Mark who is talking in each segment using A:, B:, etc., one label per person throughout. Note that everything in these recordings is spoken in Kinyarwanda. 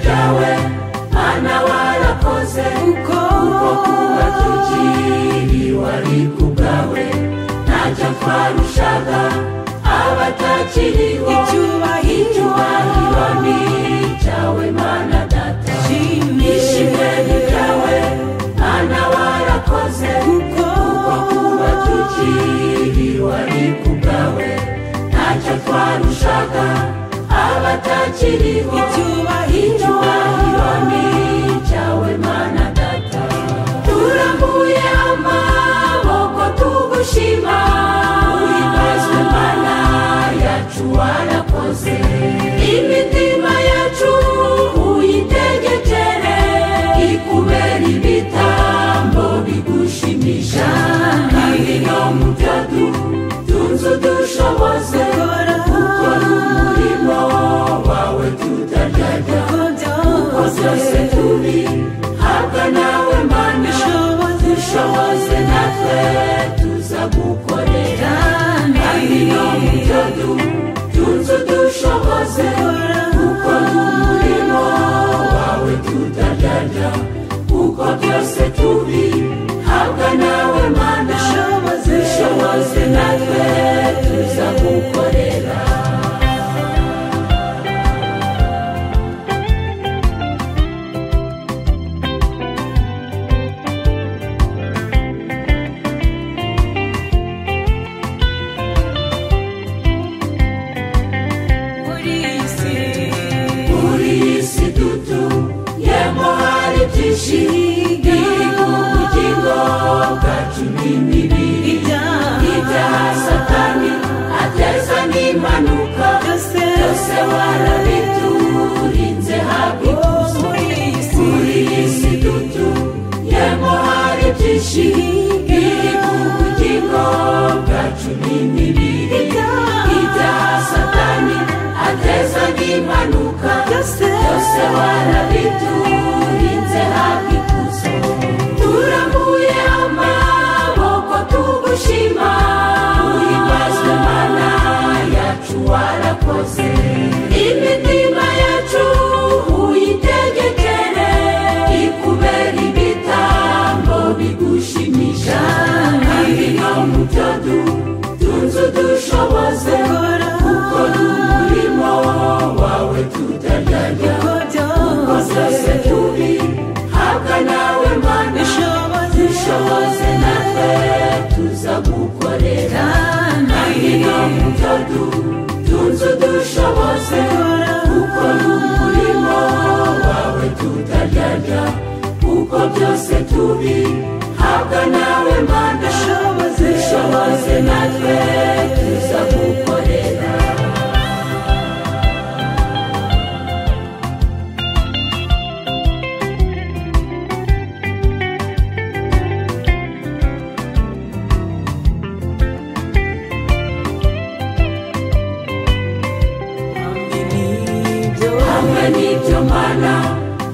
A: byawe mana warakoze kuko kuba tukiri wari kubwawe ntacyo twarushaga abatakiriho icyubahiro ni cyawe mana data ishimwe ni ryawe mana warakoze kuko kuba tukiri wari kubwawe ntacyo twarushaga abatakiriho icyubahiro ni cyawe mana data turambuye amaboko tugushima uhimbazwe mana yacu warakoze imitima yacu uyitegekere ikubera ibitambo bigushimisha kandi no mu byo tunze dushoboze gukora umurimo wawe tutaryarya kuko byose turi habwa nawe mana dushoboze natwe tuza gukorera kandi no mu byo tunze dushoboze gukora umurimo wawe tutaryarya kuko byose turi habwa nawe mana dushoboze natwe tuza gukorera ubugingo bwacu n'imibiri ibyaha satani ateza n'impanuka byose warabiturinze habwa ikuzo muri iyi si dutuyemo hari byinshi biri ku bugingo bwacu n'imibiri ibyaha satani ateza n'impanuka byose warabiturinze habwa ikuzo turambuye amaboko tugushima uhimbazwe mana yacu warakoze imitima yacu uyitegekere ikubera ibitambo bigushimisha kandi no mu byo tunze dushoboze gukora umurimo wawe tutaryarya kuko byose turi habwa nawe mana dushoboze natwe tuza gukorera kandi no mu byo tunze dushoboze gukora umurimo wawe tutaryarya kuko byose turi habwa nawe mana dushoboze natwe tuza gukorera nibyo mana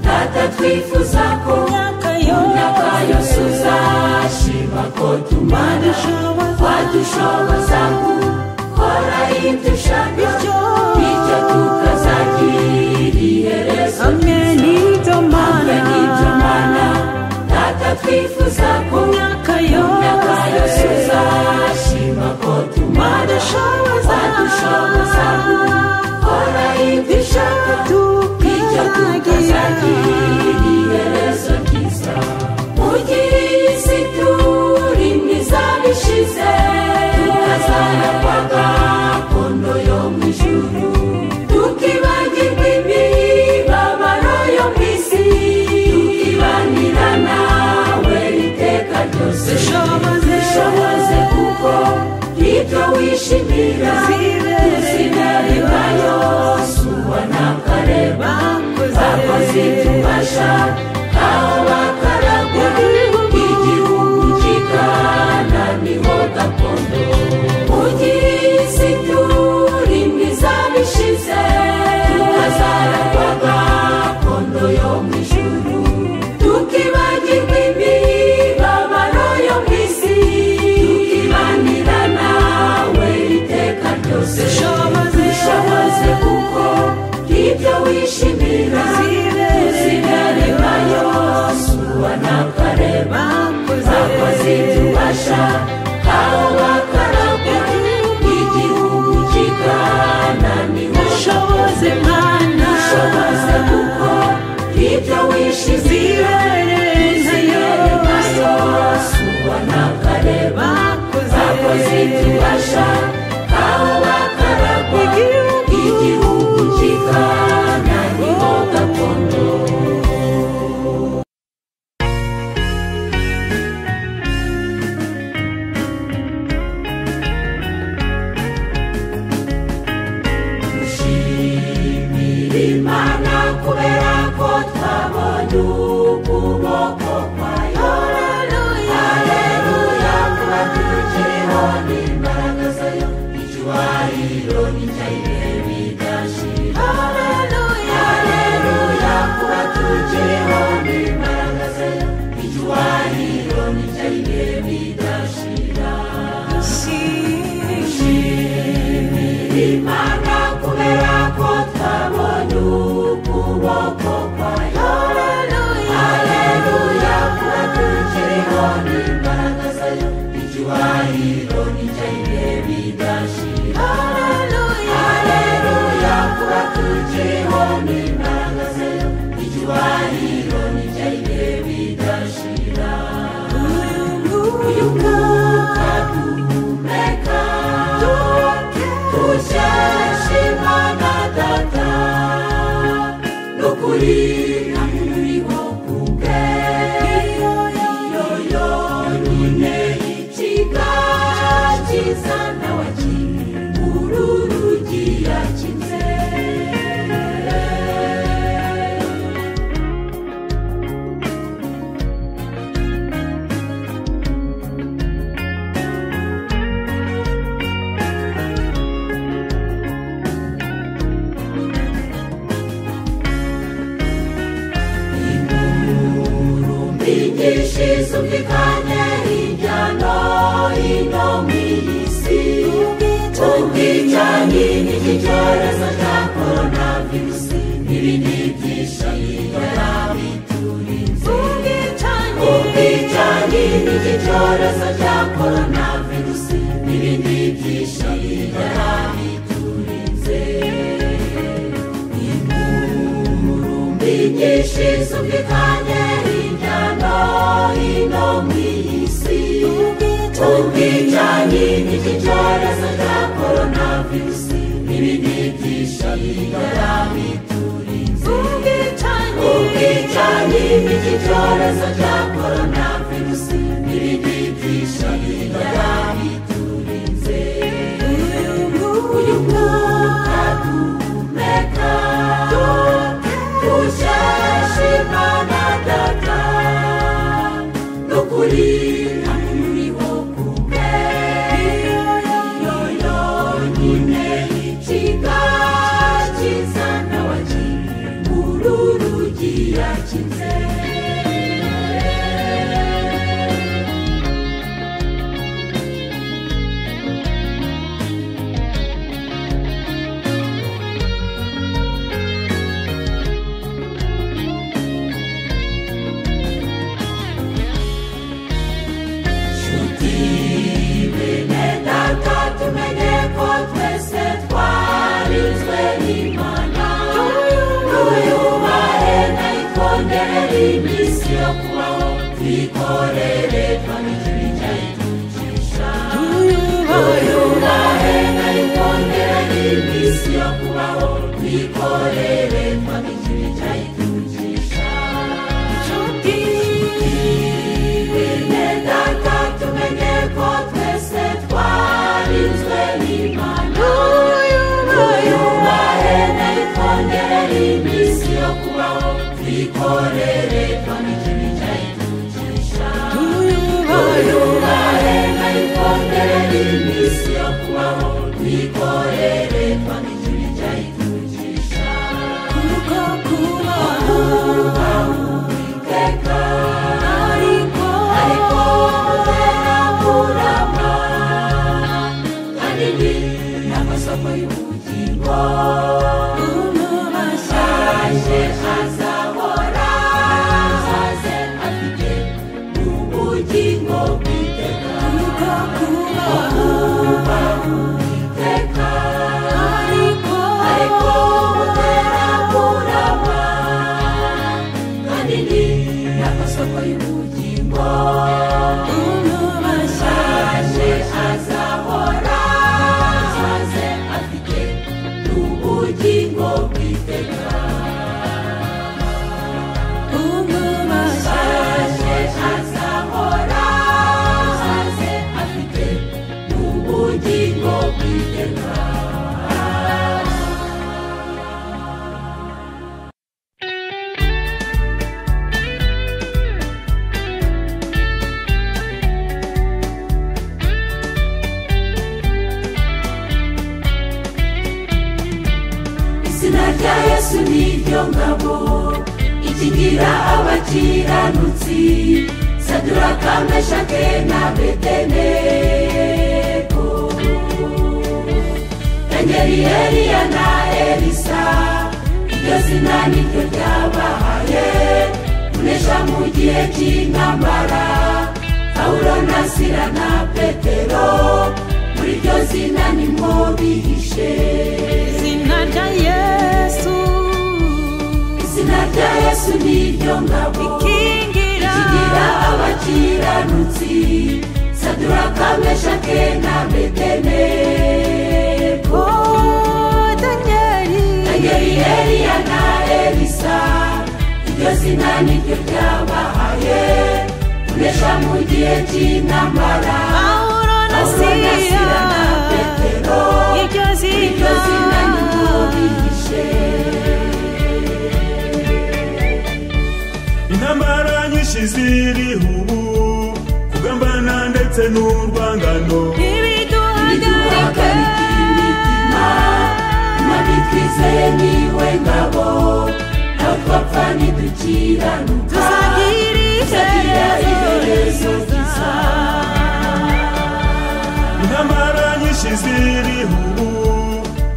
A: data twifuza ko myaka yose uzashima ko tumana wadushoboza gukora ibyo ushaka bityo tukazagira iherezo hamwe n'ibyo mana data twifuza ko myaka yose uzashima ko tumana wadushoboza gukora ibyo ushaka bityo tukazagira iherezo ryiza mu gihe iyi si turimo izaba ishize tukazaragwa gakondo yo mu ijuru tukibagirwa imibabaro yo mu isi tukibanira nawe iteka ryose dushoboze kuko ibyo wishimira tuzinareba yose ubona kareba bakoze tubasha aho bakaragwa igihugu kikananiho gakondo mu gihe iyi si turimo izaba ishize tukazaragwa gakondo yo mu ijuru tukibagirwa imibabaro yo mu isi tukibanira nawe iteka ryose dushoboze kuko ibyo wishimira tubasha aho bakaragwa igihugu kikananiho
B: ushoboze mwana
A: ushoboze kuko ibyo wishize uzibere nkayo suba n'akareba bakoze tubasha aho bakaragwa igihugu kikananiho gakondo Imana kubera ko twabonye ukuboko kwayo haleluya kuba tukiriho n'imbaraga zayo icyubahiro n'icyayihe bidashira haleluya kuba tukiriho n'imbaraga zayo icyubahiro n'icyayihe bidashira Imana kubera ko twabonye ukuboko kwayo haleluya kuba tukiriho n'imbaraga zayo icyubahiro n'icyayihe bidashira haleluya kuba tukiriho n'imbaraga zayo icyubahiro n'icyayihe bidashira uyu mwuka duhumeka tusheshe Imana data n'ukuri uriho kubwe yo nyine ikigakiza nawe uru rugi yakinze inyigisho zumvikanye hirya no hino mu isi ubwicanyi n'iki cyorezo cya coronavirusi n'ibindi byinshi yarabiturinze ubwicanyi n'iki cyorezo cya coronavirusi n'ibindi byinshi yarabiturinze inyigisho zumvikanye hirya no hino mu isi ubwicanyi n'iki cyorezo cya coronavirusi n'ibindi byinshi yarabiturinze ubwicanyi n'iki cyorezo cya coronavirusi n'ibindi byinshi yarabiturinze uyu mwuka duhumeka tusheshe Imana data n'ukuri uriho kubwe yo nyine ikigakiza nawe uru rugi yakinze tumenye ko twese twarinzwe n'Imana tuyubahe nayitwongerere iminsi yo kubaho twikorere twamikiri cyayitucisha tuyubahe nayitwongerere iminsi yo kubaho twikorere twamikiri cyayitucisha bene data tumenye ko twese twarinzwe n'Imana tuyubahe nayitwongerere iminsi yo kubaho twikorere twamikiri cyayitucisha tuyubahe nayitwongerere iminsi yo kubaho twikorere twamikiri cyayitucisha kuko kubaho Uwiteka ariko kutera kurama kandi ni amasoko y'ubugingo umubashaje azahora aze afite ubugingo bw'iteka n'ubugingo bw'iteka. Umubashe azahora aze afite n'ubugingo bw'iteka. Izina rya Yesu niryo ngabo ikigira abakiranutsi, Saduraka, Meshake na Abedenego. Danieli, Eliya na Elisa, iryo zina niryo ryabahaye kunesha mu gihe cy'intambara. Pawulo na Sila na Petero, muri iryo zina nimwo bihishe.
B: Izina rya Yesu,
A: izina rya Yesu niryo ngabo ikigira abakiranutsi, Saduraka, Meshake na Abedenego. Danieli, Eliya na Elisa, iryo zina niryo ryabahaye kunesha mu gihe cy'intambara.
B: Pawulo na Sila
A: na Petero,
B: iryo
A: zina nimwo bihishe.
C: Intambara nyinshi ziriho ubu, kugambana ndetse n'urwangano
A: ibiduhagarika imitima, Imana twizeye niwe ngabo, naho twapfa ntidukiranuka, tuzagira iherezo ryiza.
C: intambara nyinshi ziriho ubu,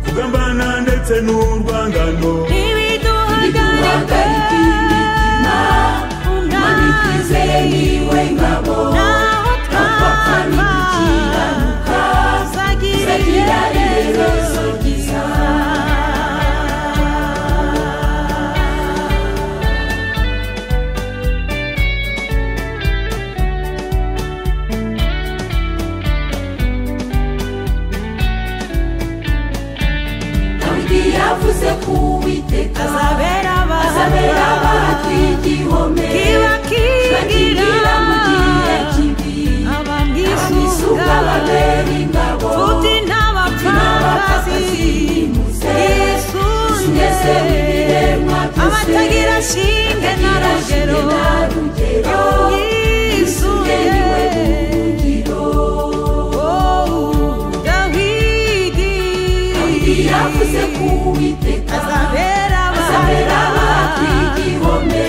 C: kugambana ndetse n'urwangano
A: ibiduhagarika imitima, Imana twizeye niwe ngabo, naho twapfa ntidukiranuka, tuzagira iherezo ryiza. Dawidi yavuze ku Uwiteka azabera abahatwi igihome, kibakingira mu gihe kibi, abamwisunga babera ingabo, n'abapfakazi muze mwese w'ibiremwa byose,
B: abatagira shinge na rugero,
A: yisunge niwe buhungiro.
B: Dawidi
A: yavuze ku Uwiteka
B: azabera
A: abahatwi igihome,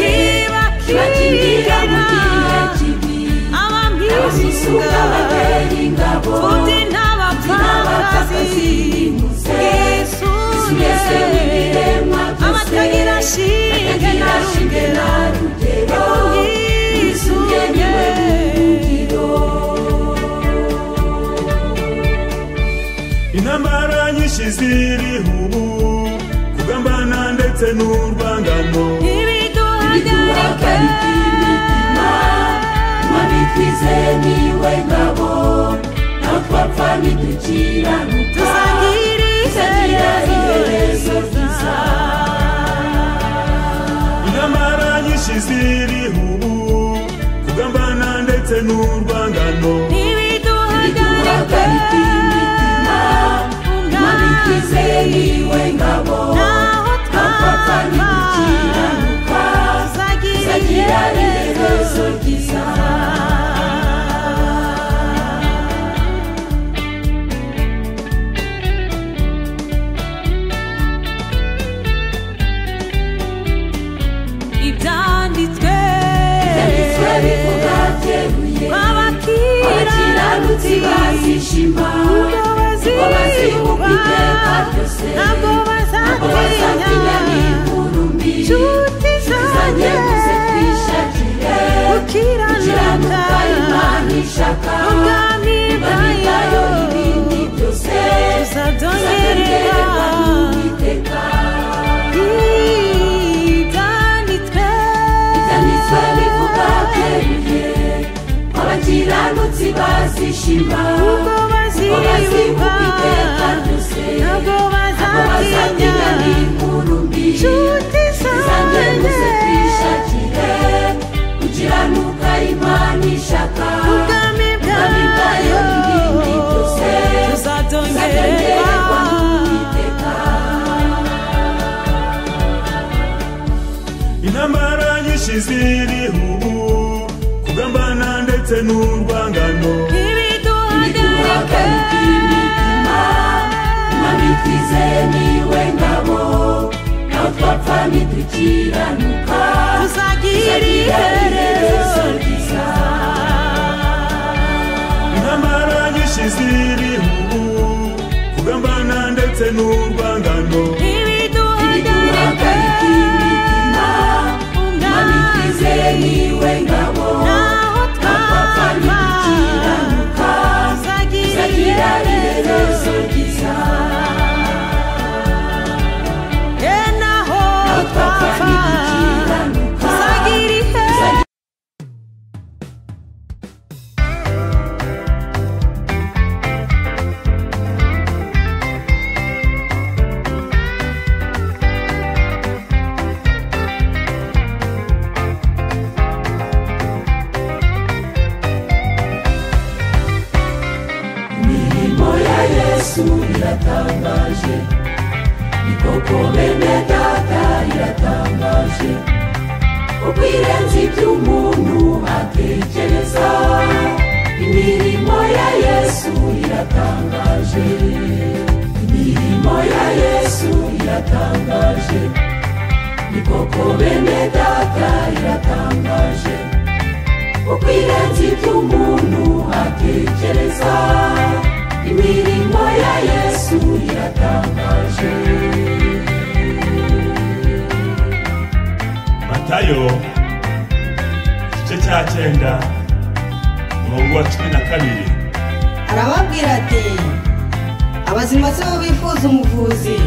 A: kibakingira mu gihe kibi, abamwisunga babera ingabo, n'abapfakazi muze mwese w'ibiremwa byose,
B: abatagira shinge na rugero,
A: yisunge niwe buhungiro.
C: intambara nyinshi ziriho ubu, kugambana ndetse n'urwangano
A: ibiduhagarika imitima, Imana twizeye niwe ngabo, naho twapfa ntidukiranuka, tuzagira iherezo ryiza.
C: intambara nyinshi ziriho ubu, kugambana ndetse n'urwangano
A: ibiduhagarika imitima, Imana twizeye niwe ngabo, naho twapfa ntidukiranuka, tuzagira iherezo ryiza.
B: ibyanditswe
A: bivuga byeruye, abakiranutsi bazishima, ubwo bazibuka iteka ryose, ntabwo bazatinya n'inkuru mbi, inshuti zanjye muze twishakire gukiranuka Imana ishaka, ubwami bwayo ibindi byose tuzabyongererwa n'Uwiteka. Ibyanditswe bivuga byeruye, abakiranutsi bazishima, ubwo bazibuka iteka ryose, ntabwo bazatinya
C: nyinshi ziriho ubu kugambana ndetse n'urwangano
B: ibiduhagarika
A: imitima mwami twizeye niwe ngabo naho twapfa ntidukiranuka
B: tuzagira iherezo ryiza
C: intambara nyinshi ziriho ubu kugambana ndetse n'urwangano
A: ibiduhagarika imitima mwami twizeye niwe ngabo
B: naho
A: twapfa ntidukiranuka tuzagira iherezo ryiza
B: naho twapfa tuzagira iherezo
A: imirimo ya Yesu iratangaje ni koko bene data iratangaje kuko irenze iby'umuntu atekereza imirimo ya Yesu iratangaje imirimo ya Yesu iratangaje ni koko bene data iratangaje kuko irenze iby'umuntu atekereza imirimo ya Yesu iratangaje
C: Matayo igice cya 9 umurongo wa 12
D: arababwira ati abazima si bo bifuza umuvuzi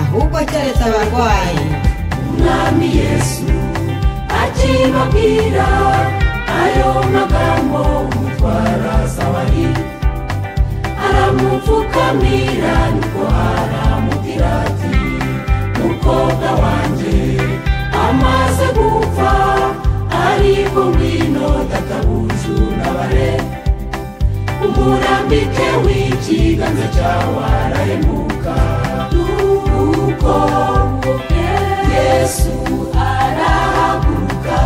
D: ahubwo keretse abarwayi
A: umwami Yesu akibabwira ayo magambo umutwara sawari aramupfukamira niko aramubwira ati mukobwa wanjye amaze gupfa ariko ngwino databuja unabare umurambike w'ikiganza cyawe arahemuka nuko Yesu arahaguruka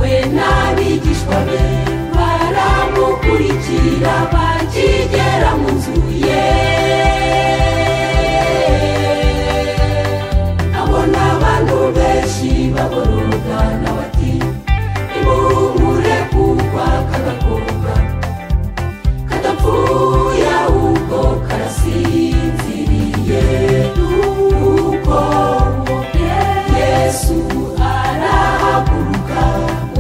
A: we n'abigishwa be baramukurikira bakigera mu nzu ye abona abantu benshi baboroga nawe ati nimuhumure kuko aka gakobwa kadapfuye ahubwo karasinziriye nuko Yesu arahaguruka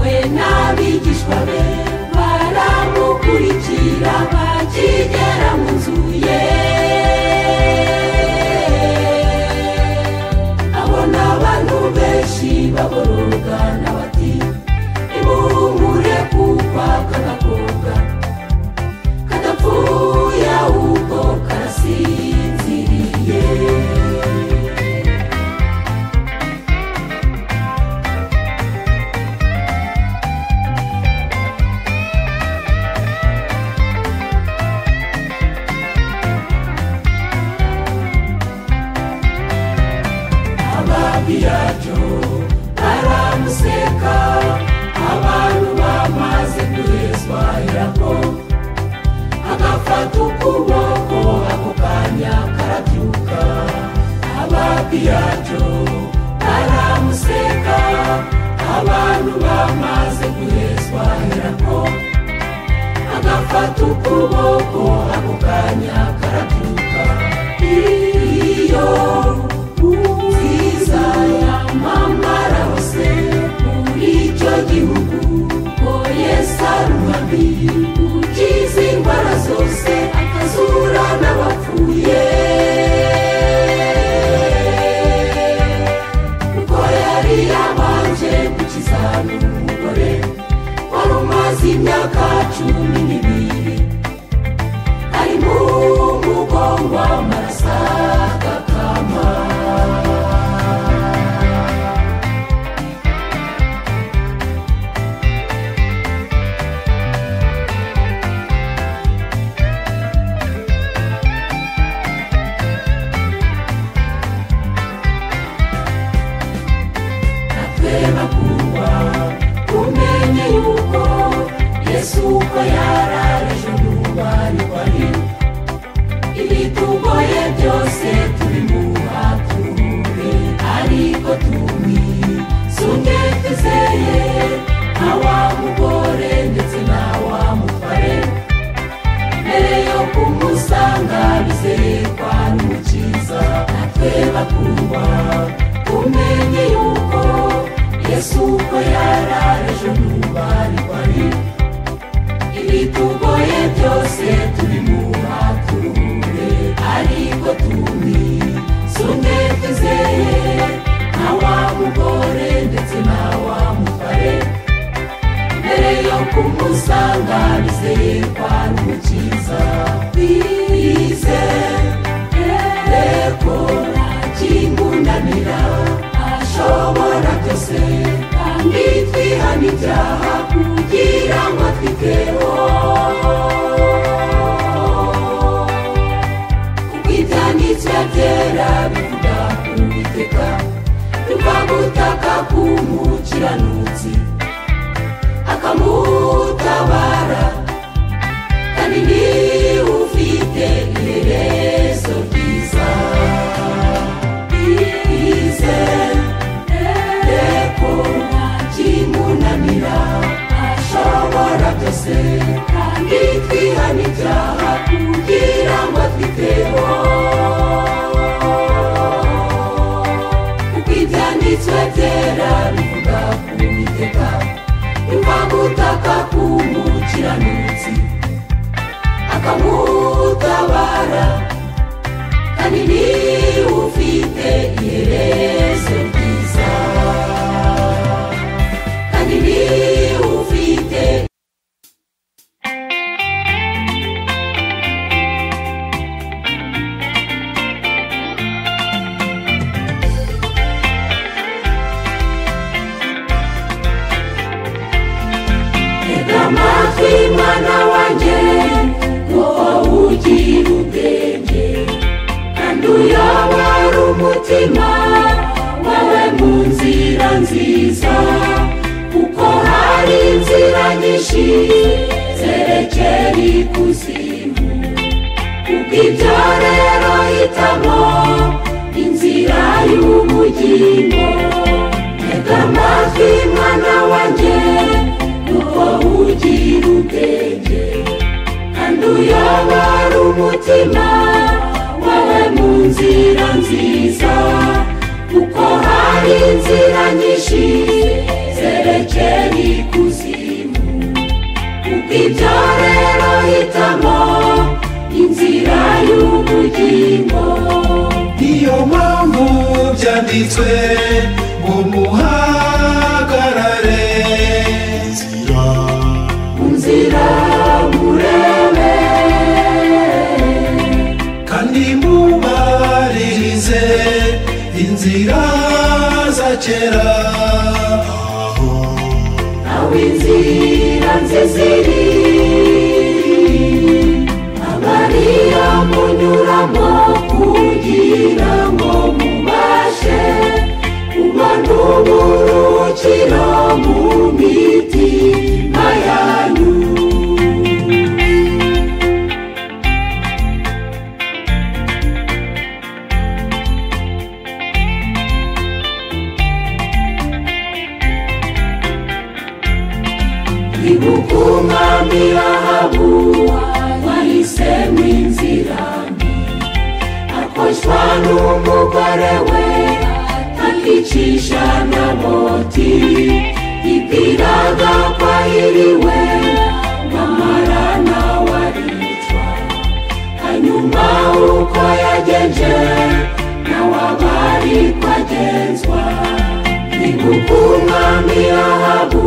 A: we n'abigishwa be baramukurikira bakigera mu nzu ye abona abantu benshi baboroga nawe ati nimuhumure kuko aka gakobwa kadapfuye ahubwo karasinziriye ababiyacyo baramuseka abantu bamaze guhezwa irako agafata ukuboko ako kanya karabyuka ababiyacyo baramuseka abantu bamaze guhezwa irako agafata ukuboko ako kanya karabyuka iyo nziza yamamara hose muri icyo gihugu ko Yesu ari umwami ukiza indwara zose akazura n'abapfuye kuko yari yabanje gukiza n'umugore wari umaze imyaka 12 ari mu mugongo w'amaraso agakama bakundwa Yesu uko yarareje n'ubari kwari ibitugoye byose turimuha turuhure ariko sunge twizeye ntawa mugore ndetse nawa mutware mbere yo kumusanga bizeye kwa n'umukiza natwe bakundwa tumenye yuko Yesu uko yarareje n'ubari kwari ibitugoye byose turimuha turuhure ariko sunge twizeye ntawa mugore ndetse nawa mutware mbere yo kumusanga bizeye kwa n'umukiza bizeye ko ntakingunanira ashobora byose kandi twihana ibyaha kugira ngo twiteho kuko ibyanditswe byera bivuga ku Uwiteka biva gutaka k'umukiranutsi akamutabara kandi niwe ufite iherezo ryiza ko ntakimunanira ashobora byose kandi twihana ibyaha kugira ngo twiteho kuko ibyanditswe byera bivuga ku Uwiteka biva gutaka k'umukiranutsi akamutabara kandi niwe ufite iherezo ryiza kandi niwe ufite amatwi mwana wanjye kuko ugira ubwenge kandi uyobora umutima wawe mu nzira nziza kuko hari inzira nyinshi zerekera ikuzimu kubw'ibyo rero hitamo inzira y'ubugingo tega amatwi mwana wanjye kuko ugira ubwenge kandi uyobora umutima wawe mu nzira nziza kuko hari inzira nyinshi zerekera ikuzimu kubw'ibyo rero hitamo inzira y'ubugingo
E: niyo mpamvu byanditswe ngo muhagarare
A: nzira murebe
E: kandi mubaririze inzira za kera
A: aho inzira nziza iri abariyo munyuramo kugira ngo mubashe kubona uburuhukiro mu mitima yanyu ibuka umwami Ahabu wahisemo inzira mbi akoshwa n'umugore we akicisha Naboti yibwiraga ko ahiriwe nyamara nawe aricwa hanyuma uko yagenje nawe aba ariko agenzwa ibuka umwami Ahabu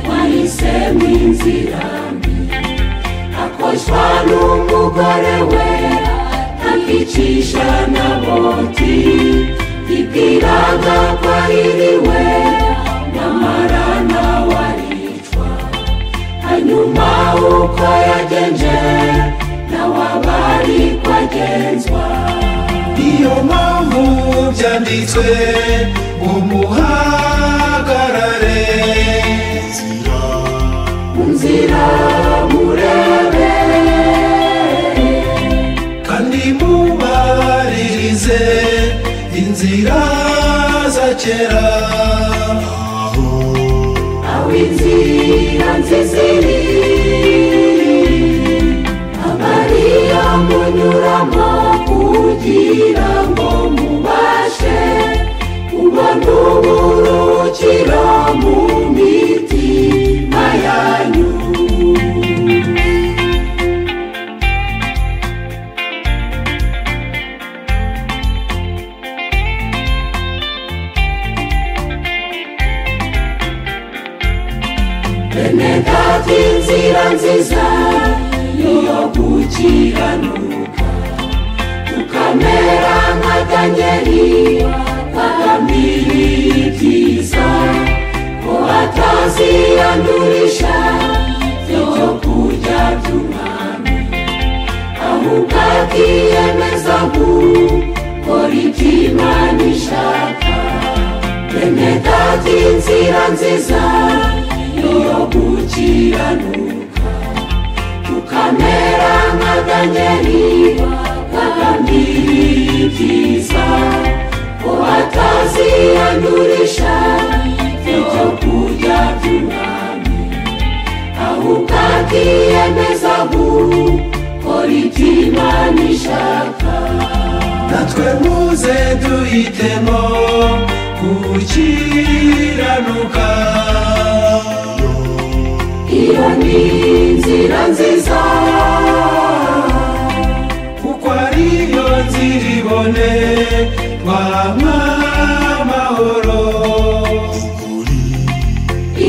A: wahisemo inzira mbi akoshwa n'umugore we akicisha Naboti yibwiraga ko ahiriwe nyamara nawe aricwa hanyuma uko yagenje nawe aba ariko agenzwa
E: niyo mpamvu byanditswe ngo muhagarare
A: nzira nzira murebe
E: kandi mubaririze inzira za kera
A: aho inzira nziza iri abariya munyuramo kugira ngo mubashe kubona uburuhukiro mu mitima yanyu bene data inzira nziza yo gukiranuka tukamera nka Danieli bagambiriye ibyiza ko ataziyandurisha ibyo kurya by'umwami ahubwo akiyemeza gukora ibyo Imana ishaka bene data inzira nziza yo gukiranuka tukamera nka Danieli bagambiriye ibyiza ko ataziyandurisha ibyo kurya by'umwami ahubwo akiyemeza gukora ibyo Imana ishaka
E: natwe muze duhitemo gukiranuka
A: iyo ni inzira nziza
E: kuko ariyo nzira ibone twamahoro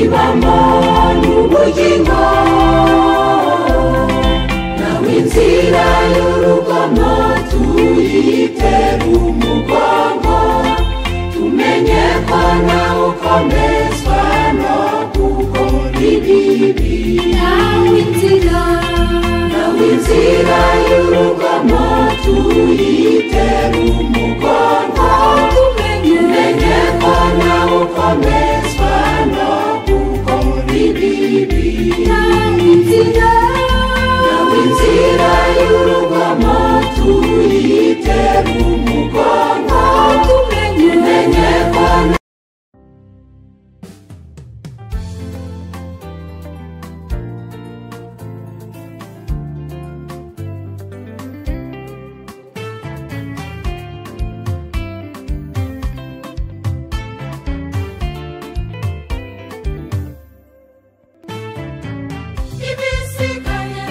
A: ibamo n'ubugingo nawe inzira y'urugomo tuyitera umugongo tumenye ko nawe ukomezwa no gukora ibibi nawe inzira y'urugomo tuyitera umugongo tumenye ko nawe ukomezwa no gukora ibibi nawe inzira y'urugomo tuyitera umugongo tumenye ko ibisigaye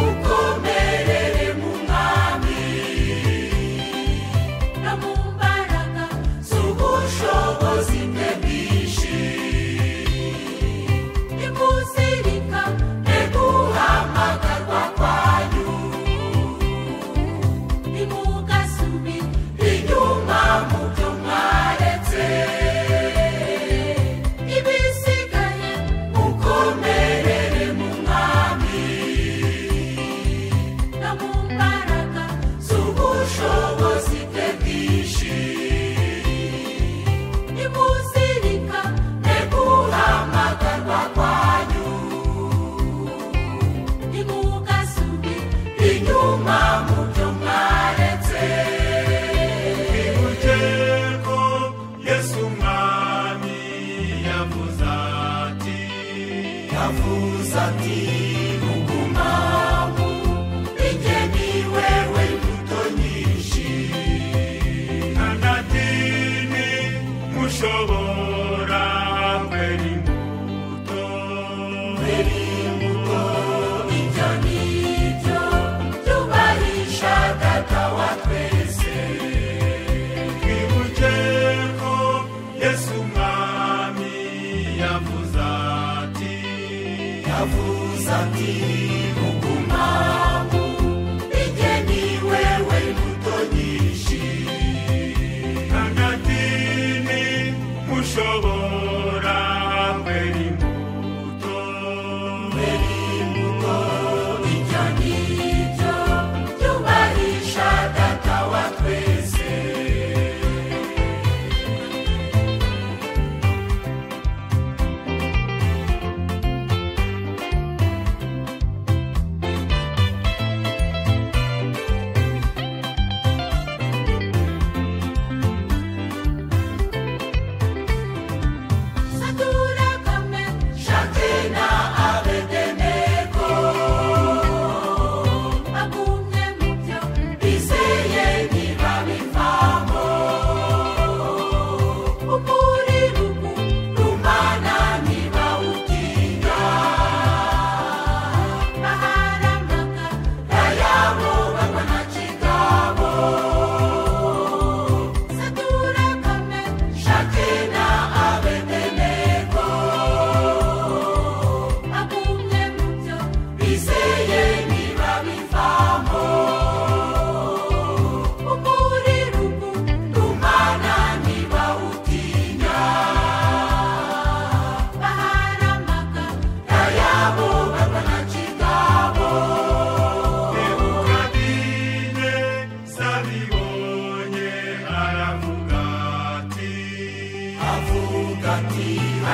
A: ukomerere mu mwami no mu mbaraga z'ubushobozi bwe bwinshi nimuzirikane guhamagarwa kwanyu ntimugasubire inyuma mu byo mwaretse ibisigaye ukomerere mu mwami no mu mbaraga z'ubushobozi bwe bwinshi nimuzirikane guhamagarwa kwanyu ntimugasubire inyuma mu byo mwaretse
C: Twibuke ko Yesu umwami yavuze ati
A: mugumamu ijye ni wewe imbuto nyinshi
C: kanatini mushobora kwera imbuto
A: ibyo ni byo byubahisha data wa twese
C: twibuke ko Yesu umwami yavuze ati
A: mugumamu ijye ni wewe imbuto nyinshi
C: kanatini mushobora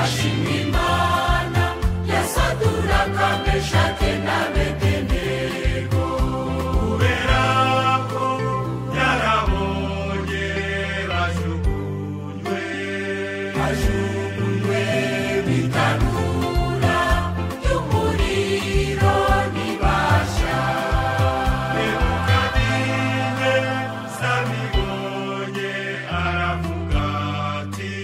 A: hashimwe Imana ya Saduraka Meshake na Abedenego
C: kubera ko yarabonye bajugunywe
A: bitanura y'umuriro ntibasha
C: Nebukadineze sabibonye aravuga ati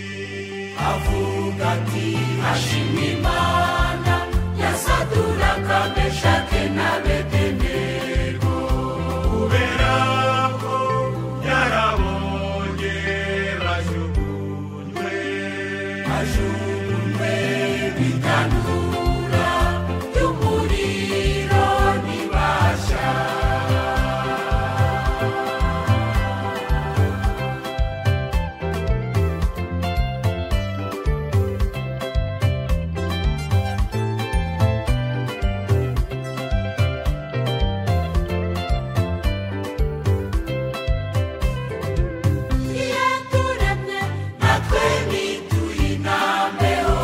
A: hashimwe Imana ya Saduraka Meshake na Abedenego
C: kubera ko yarabonye bajugunywe
A: bitanura y'umuriro ntibasha yaturemye natwe ntituyinambeho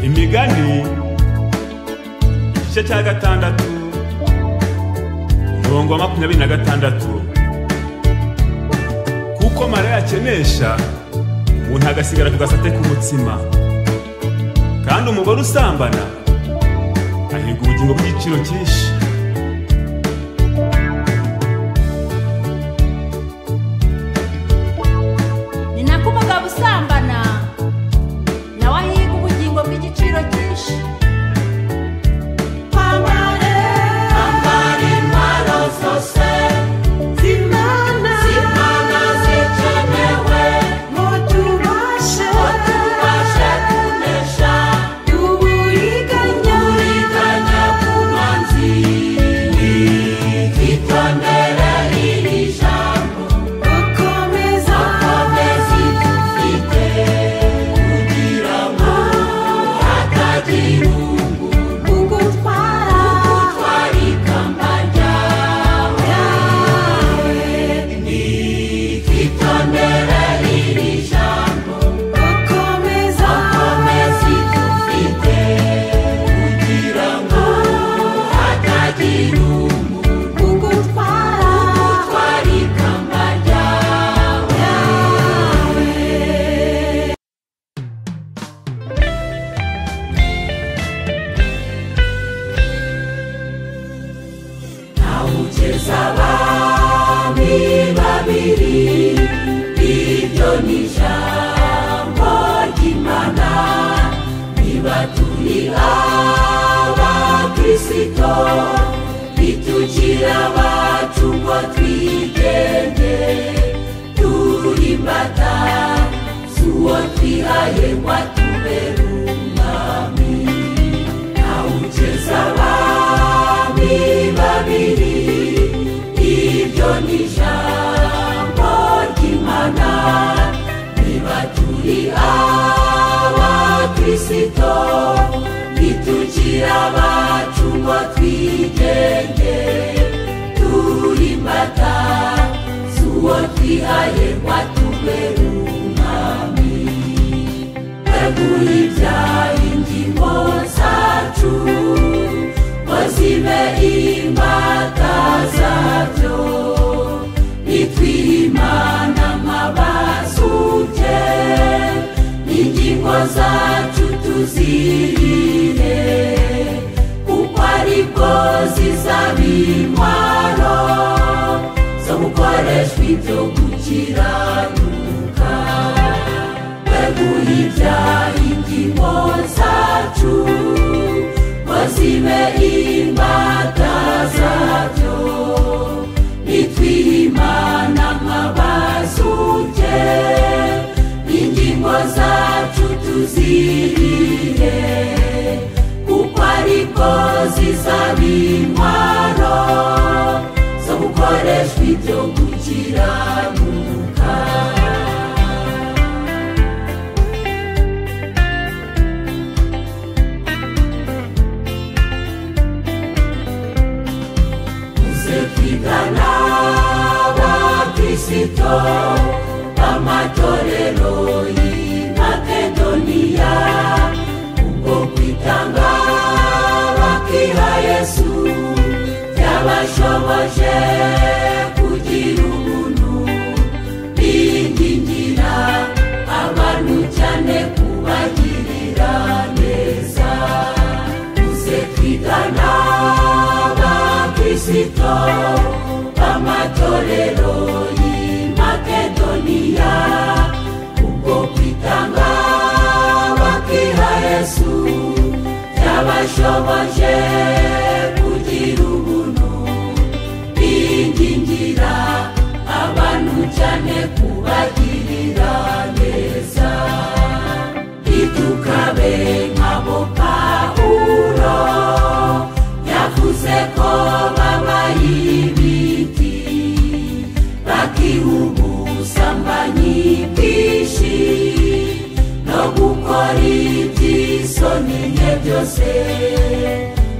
C: Imigani igice cya 6 umurongo wa 26. Kuko Mariya akenesha umuntu agasigara ku gasate k'umutsima, kandi umugore usambana ahiga ubugingo bw'igiciro cyinshi.
B: ni nako umugabo usambana nawe ahiga ubugingo bw'igiciro cyinshi.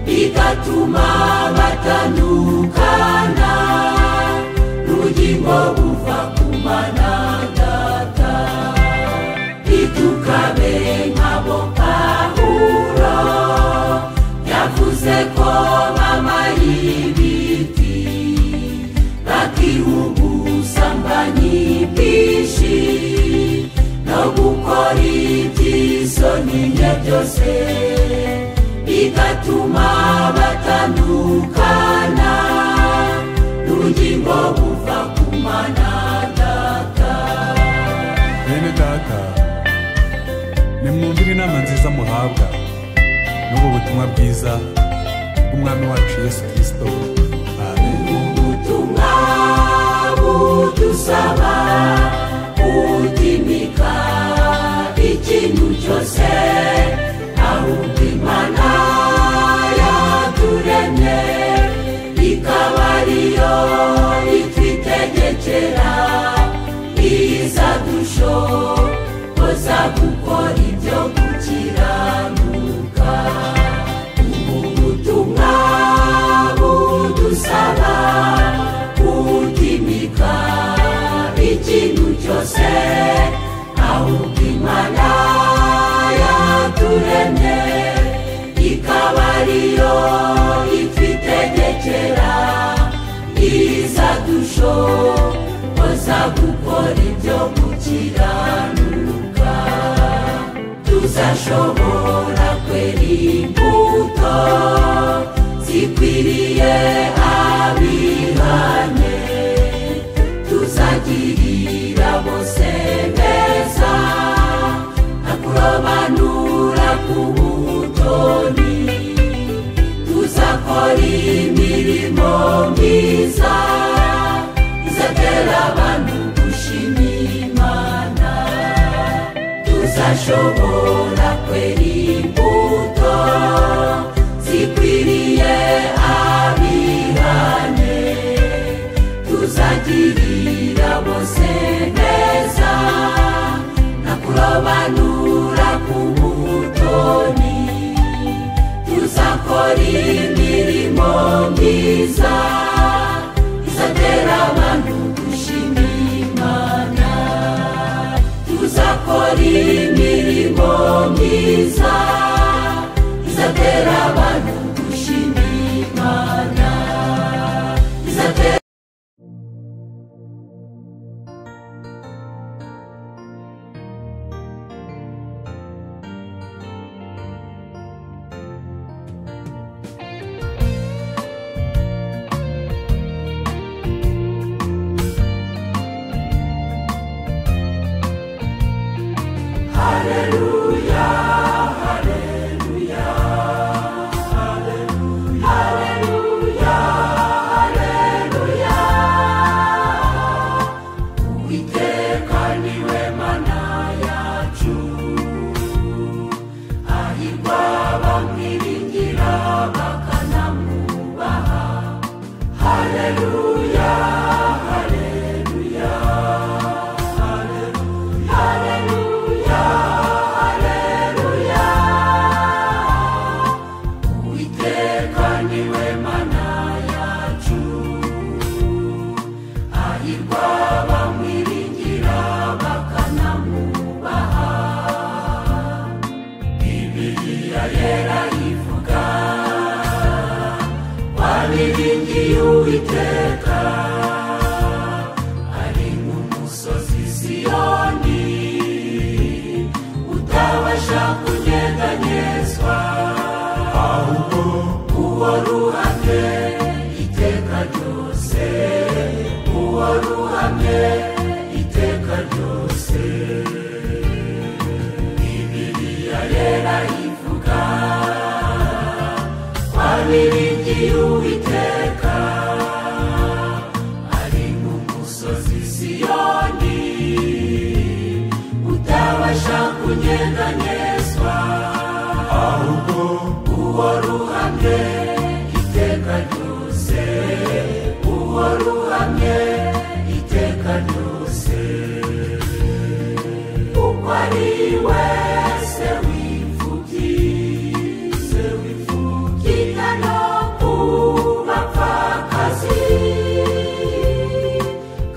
A: bigatuma batandukana n'ubugingo buva ku Mana Data, ntitukabe nk'abo Pawulo numvise ko mama y'ibiti bakihubusambanyi bwinshi no gukora iby'isoni nke byose bigatuma batandukana n'ubugingo buva ku Mana Data.
F: Bene data, nimwumvire inama nziza muhabwa n'ubu butumwa bwiza bw'umwami wacu Yesu Kristo. Amen.
A: Ubutumwa budusaba kutimika ikintu cyose ahubwo Imana yaturemye ikaba ariyo itwitegekera izadushoboza gukora ibyo gukiranuka. Ubu butumwa budusaba kutimika ikintu cyose ahubwo Imana yaturemye ikaba ariyo itwitegekera izadushoboza gukora ibyo gukiranuka. Tuzashobora kwera imbuto zikwiriye abihanye, tuzagirira bose neza nta kurobanura ku butoni, tuzakora imirimo myiza izatera abantu gushima Imana. Tuzashobora kwera imbuto zikwiriye abihanye, tuzagirira bose neza nta kurobanura ku butoni, tuzakora imirimo myiza izatera abantu gushima Imana. Tuzakora imirimo myiza izatera abantu gushima Imana. Izatera Haleluya, haleluya, haleluya, haleluya, haleluya. Uwiteka niwe Mana yacu, hahirwa abamwiringira bakanamwubaha. Haleluya, haleluya, haleluya, haleluya. Uwiteka niwe Mana yacu, hahirwa abamwiringira bakanamwubaha. Bibiliya yera ivuga wabiringiye Uwiteka ari nk'umusozi Siyoni utabasha kunyeganyezwa, ahubwo uwo ruhamye iteka ryose, uwo ruhamye iteka ryose. Bibiliya yera ivuga wabiringiye Uwiteka ari nk'umusozi Siyoni utabasha kunyeganyezwa, ahubwo uwo ruhamye iteka ryose, uwo ruhamye iteka ryose. Uko ari wese wifugika no kubapfakazi,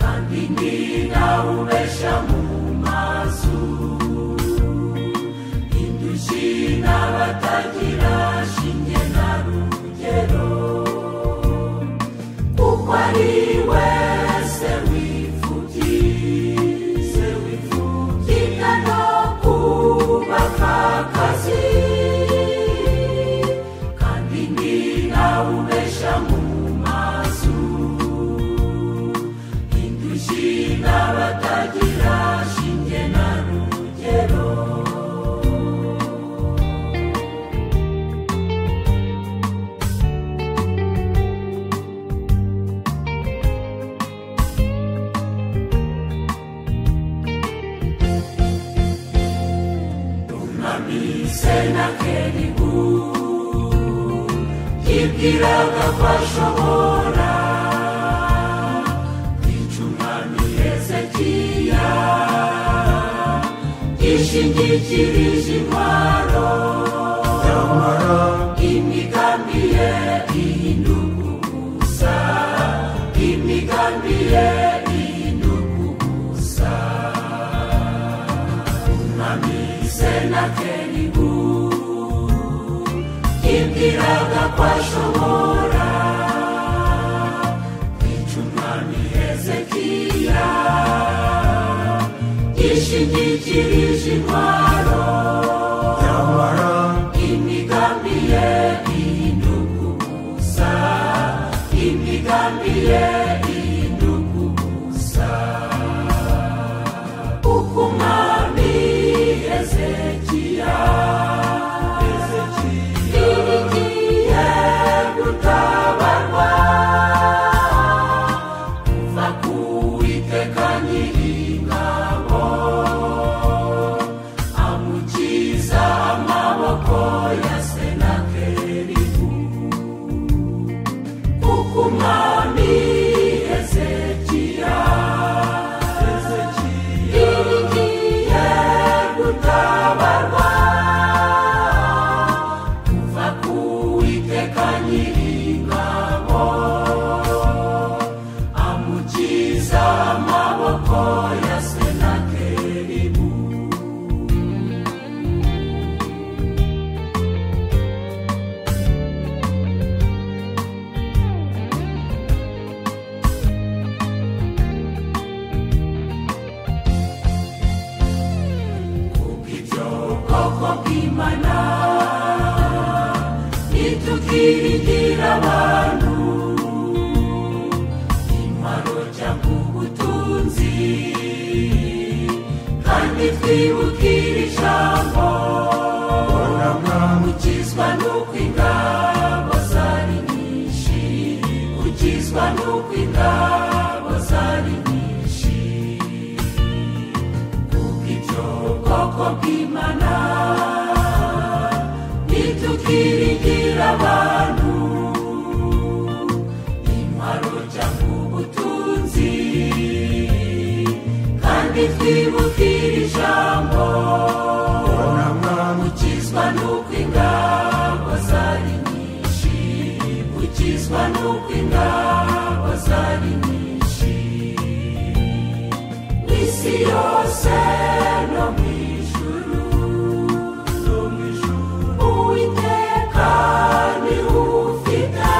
A: kandi ndi nawe ubesha mu mazu, indushyi n'abatagira shinge na rugero. umwami senakeribu yibwiraga ko ashobora kwica umwami hezekiya yishingikirije intwaro
E: nyamara
A: imigambi ye ihinduka ubusa imigambi ye ihinduka ubusa umwami senakeribu yibwiraga ko ashobora kwica umwami hezekiya yishingikirije intwaro
E: nyamara
A: imigambi ye ihinduka ubusa imigambi ye ihinduka ubusa uko umwami hezekiya irigiye gutabarwa kuva ku Uwiteka Nyiringabo amukiza amaboko ya senakeribu kuko umwami hezekiya irigiye gutabarwa kuva ku Uwiteka Nyiringabo amukiza amaboko ya senakeribu kubw'ibyo bwoko bw'Imana ntitukiringira abantu intwaro cyangwa ubutunzi kandi twibukira ijambo ukizwa n'uko ingabo zari nyinshi ukizwa n'uko ingabo zari nyinshi kubw'ibyo bwoko bw'Imana ntitukiringira abantu intwaro cyangwa ubutunzi kandi twibukira ijambo ukizwa n'uko ingabo zari nyinshi ukizwa n'uko ingabo zari nyinshi isi yose no mu ijuru Uwiteka ni ufite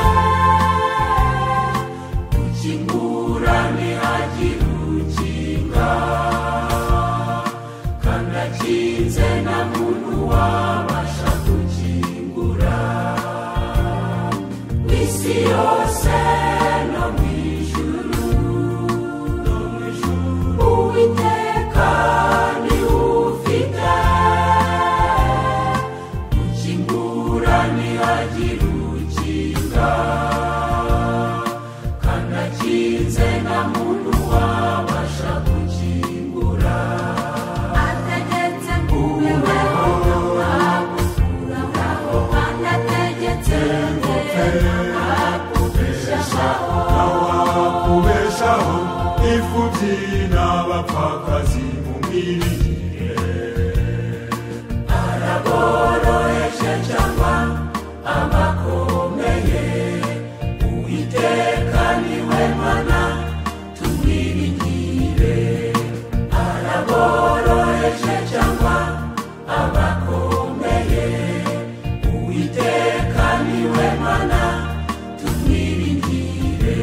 A: gukingura ntihagire ukinga kandi akinze nta muntu wabasha gukingura isi yose no mu ijuru Uwiteka ni ufite gukingura ntihagire ukinga kandi akinze nta muntu wabasha gukingura ategetse kubeho akukuraho kandi ategetse akubeshaho
E: awakubeshaho imfubyi n'abapfakazi mu mirire
A: araboroheje cyangwa abakomeye Uwiteka niwe Mana tumwiringire araboroheje cyangwa abakomeye Uwiteka niwe Mana tumwiringire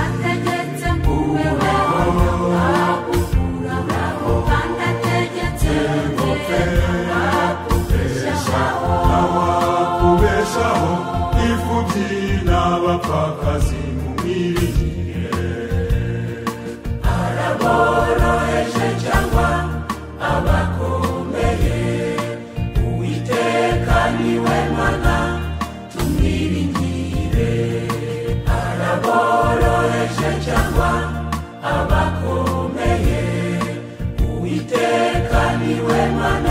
A: ategetse kubeho akukuraho kandi ategetse akubeshaho
E: awakubeshaho imfubyi n'abapfakazi mu mirire
A: araboroheje cyangwa abakomeye Uwiteka niwe Mana tumwiringire araboroheje cyangwa abakomeye Uwiteka niwe Mana